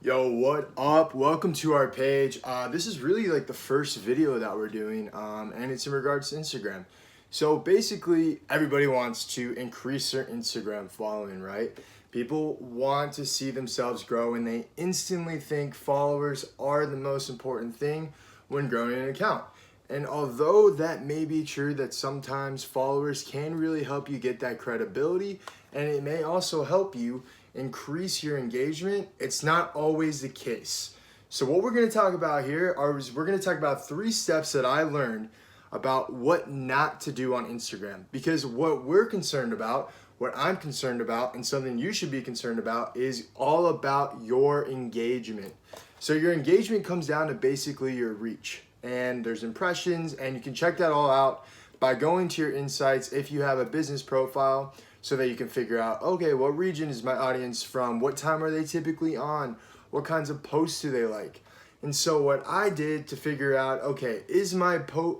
Yo, what up? Welcome to our page. This is really like the first video that we're doing, and it's in regards to Instagram. So basically, everybody wants to increase their Instagram following, right? People want to see themselves grow, and they instantly think followers are the most important thing when growing an account. And although that may be true, that sometimes followers can really help you get that credibility, and it may also help you increase your engagement, it's not always the case. So what we're going to talk about here is we're going to talk about 3 steps that I learned about what not to do on Instagram. Because what we're concerned about, what I'm concerned about, and something you should be concerned about is all about your engagement. So your engagement comes down to basically your reach. And there's impressions, and you can check that all out by going to your insights if you have a business profile, so that you can figure out, okay, what region is my audience from? What time are they typically on? What kinds of posts do they like? And so what I did to figure out, okay,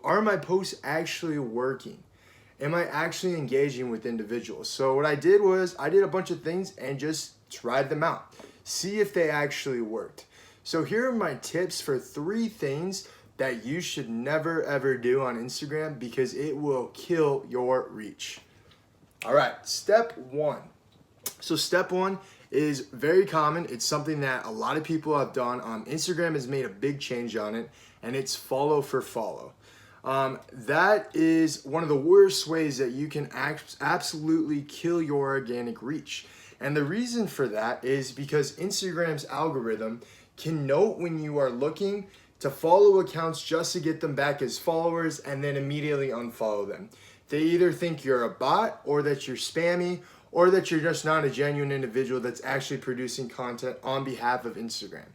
are my posts actually working? Am I actually engaging with individuals? So what I did was I did a bunch of things and just tried them out. See if they actually worked. So here are my tips for 3 things that you should never ever do on Instagram because it will kill your reach. All right, step 1. So step 1 is very common. It's something that a lot of people have done. Instagram has made a big change on it, and it's follow for follow. That is one of the worst ways that you can absolutely kill your organic reach. And the reason for that is because Instagram's algorithm can note when you are looking to follow accounts just to get them back as followers and then immediately unfollow them. They either think you're a bot or that you're spammy or that you're just not a genuine individual that's actually producing content on behalf of Instagram.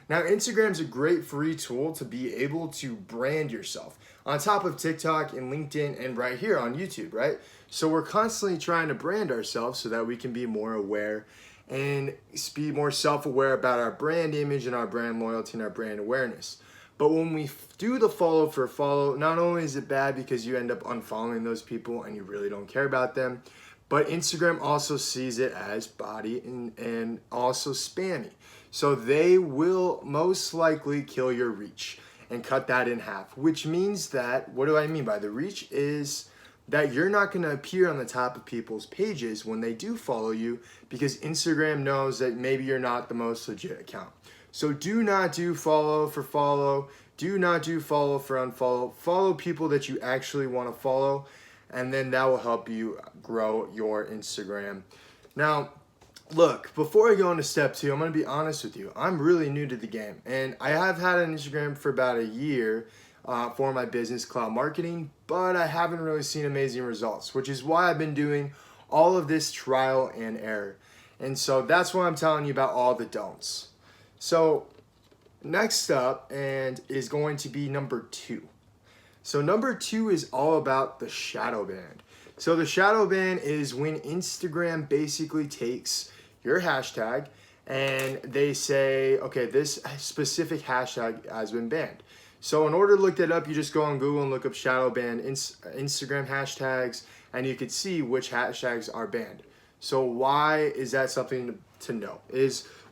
Now, Instagram's a great free tool to be able to brand yourself on top of TikTok and LinkedIn and right here on YouTube, right? So we're constantly trying to brand ourselves so that we can be more aware and be more self-aware about our brand image and our brand loyalty and our brand awareness. But when we do the follow for follow, not only is it bad because you end up unfollowing those people and you really don't care about them, but Instagram also sees it as body and also spammy. So they will most likely kill your reach and cut that in half, which means that, what do I mean by the reach is that you're not going to appear on the top of people's pages when they do follow you because Instagram knows that maybe you're not the most legit account. So do not do follow for follow. Do not do follow for unfollow. Follow people that you actually want to follow, and then that will help you grow your Instagram. Now, look, before I go into step 2, I'm going to be honest with you. I'm really new to the game, and I have had an Instagram for about a year for my business, cloud marketing, but I haven't really seen amazing results, which is why I've been doing all of this trial and error. And so that's why I'm telling you about all the don'ts. So next up and is going to be number 2. So number 2 is all about the shadow ban. So the shadow ban is when Instagram basically takes your hashtag and they say, okay, this specific hashtag has been banned. So in order to look that up, you just go on Google and look up shadow ban Instagram hashtags, and you could see which hashtags are banned. So why is that something to know?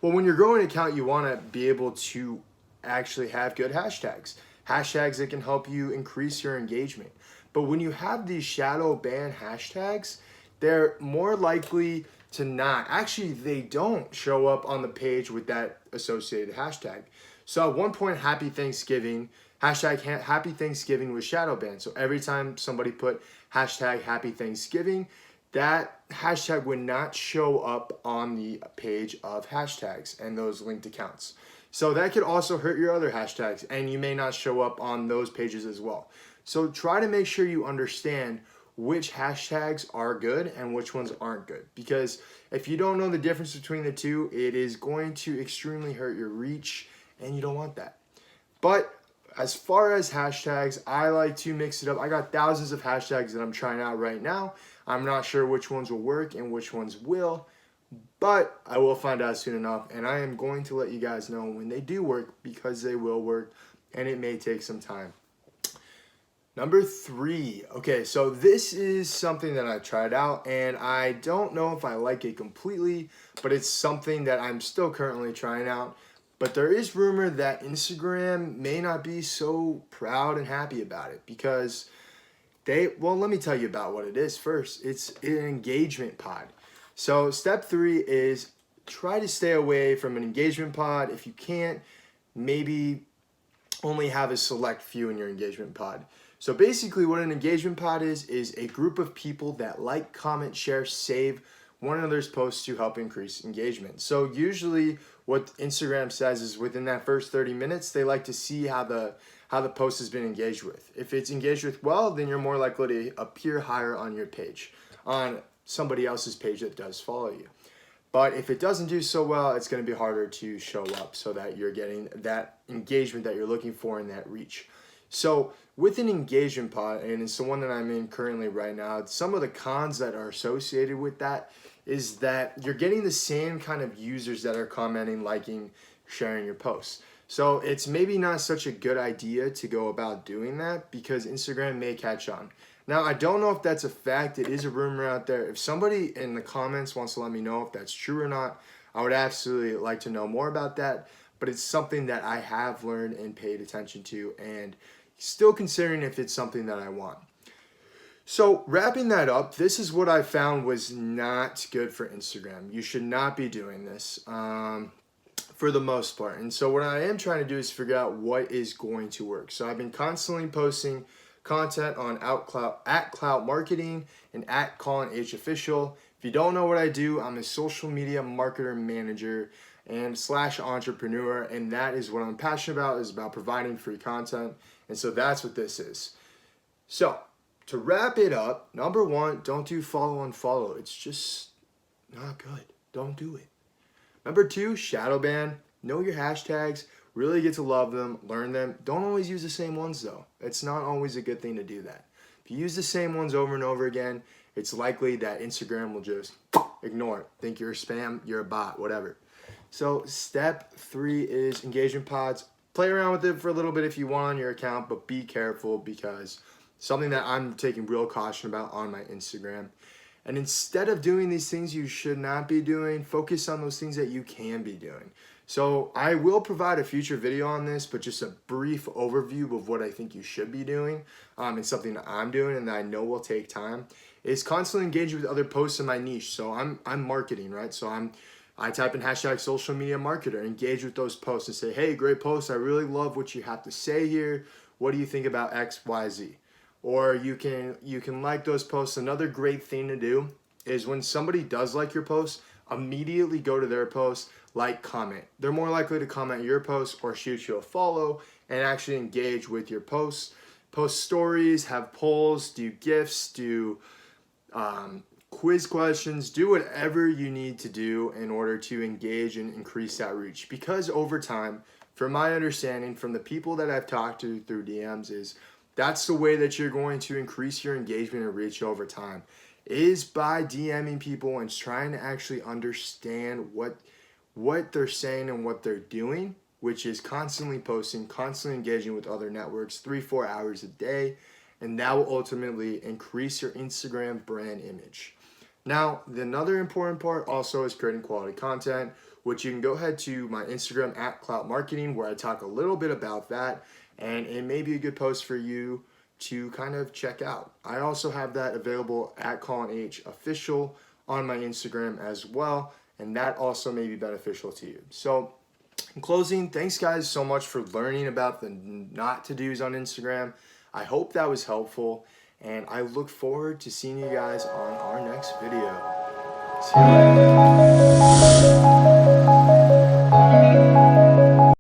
Well, when you're growing an account, you want to be able to actually have good hashtags. Hashtags that can help you increase your engagement. But when you have these shadow ban hashtags, they're more likely to not. Actually, they don't show up on the page with that associated hashtag. So at one point, Happy Thanksgiving, hashtag Happy Thanksgiving was shadow banned. So every time somebody put hashtag Happy Thanksgiving, that hashtag would not show up on the page of hashtags and those linked accounts. So that could also hurt your other hashtags, and you may not show up on those pages as well. So try to make sure you understand which hashtags are good and which ones aren't good. Because if you don't know the difference between the two, it is going to extremely hurt your reach, and you don't want that. But as far as hashtags, I like to mix it up. I got thousands of hashtags that I'm trying out right now. I'm not sure which ones will work and which ones will, but I will find out soon enough, and I am going to let you guys know when they do work because they will work, and it may take some time. Number 3. Okay, so this is something that I tried out, and I don't know if I like it completely, but it's something that I'm still currently trying out. But there is rumor that Instagram may not be so proud and happy about it because well, let me tell you about what it is first. It's an engagement pod. So step 3 is try to stay away from an engagement pod. If you can't, maybe only have a select few in your engagement pod. So basically what an engagement pod is a group of people that like, comment, share, save one another's posts to help increase engagement. So usually what Instagram says is within that first 30 minutes, they like to see how the post has been engaged with. If it's engaged with well, then you're more likely to appear higher on your page, on somebody else's page that does follow you. But if it doesn't do so well, it's going to be harder to show up so that you're getting that engagement that you're looking for and that reach. So with an engagement pod, and it's the one that I'm in currently right now, some of the cons that are associated with that is that you're getting the same kind of users that are commenting, liking, sharing your posts. So it's maybe not such a good idea to go about doing that because Instagram may catch on. Now, I don't know if that's a fact. It is a rumor out there. If somebody in the comments wants to let me know if that's true or not, I would absolutely like to know more about that. But it's something that I have learned and paid attention to and still considering if it's something that I want. So wrapping that up, this is what I found was not good for Instagram. You should not be doing this for the most part. And so what I am trying to do is figure out what is going to work. So I've been constantly posting content on @Clout Marketing and @ColinH Official. If you don't know what I do, I'm a social media marketer manager and / entrepreneur, and that is what I'm passionate about, is about providing free content. And so that's what this is. So to wrap it up, number 1, don't do follow unfollow. It's just not good. Don't do it. Number 2, shadow ban. Know your hashtags. Really get to love them, learn them. Don't always use the same ones though. It's not always a good thing to do that. If you use the same ones over and over again, it's likely that Instagram will just ignore it. Think you're a spam, you're a bot, whatever. So step 3 is engagement pods. Play around with it for a little bit if you want on your account, but be careful because something that I'm taking real caution about on my Instagram. And instead of doing these things you should not be doing, focus on those things that you can be doing. So I will provide a future video on this, but just a brief overview of what I think you should be doing. And something that I'm doing and that I know will take time is constantly engaging with other posts in my niche. So I'm marketing, right? So I type in #social media marketer, engage with those posts and say, hey, great post. I really love what you have to say here. What do you think about X, Y, Z? Or you can like those posts. Another great thing to do is when somebody does like your post, immediately go to their post, like, comment. They're more likely to comment your post or shoot you a follow and actually engage with your posts. Post stories, have polls, do GIFs, do quiz questions, do whatever you need to do in order to engage and increase that reach. Because over time, from my understanding, from the people that I've talked to through DMs, is that's the way that you're going to increase your engagement and reach over time, is by DMing people and trying to actually understand what they're saying and what they're doing, which is constantly posting, constantly engaging with other networks 3-4 hours a day, and that will ultimately increase your Instagram brand image. Now, another important part also is creating quality content, which you can go ahead to my Instagram @Clout Marketing, where I talk a little bit about that, and it may be a good post for you to kind of check out. I also have that available @ColinH Official on my Instagram as well, and that also may be beneficial to you. So in closing, thanks guys so much for learning about the not to do's on Instagram. I hope that was helpful, and I look forward to seeing you guys on our next video. See you later.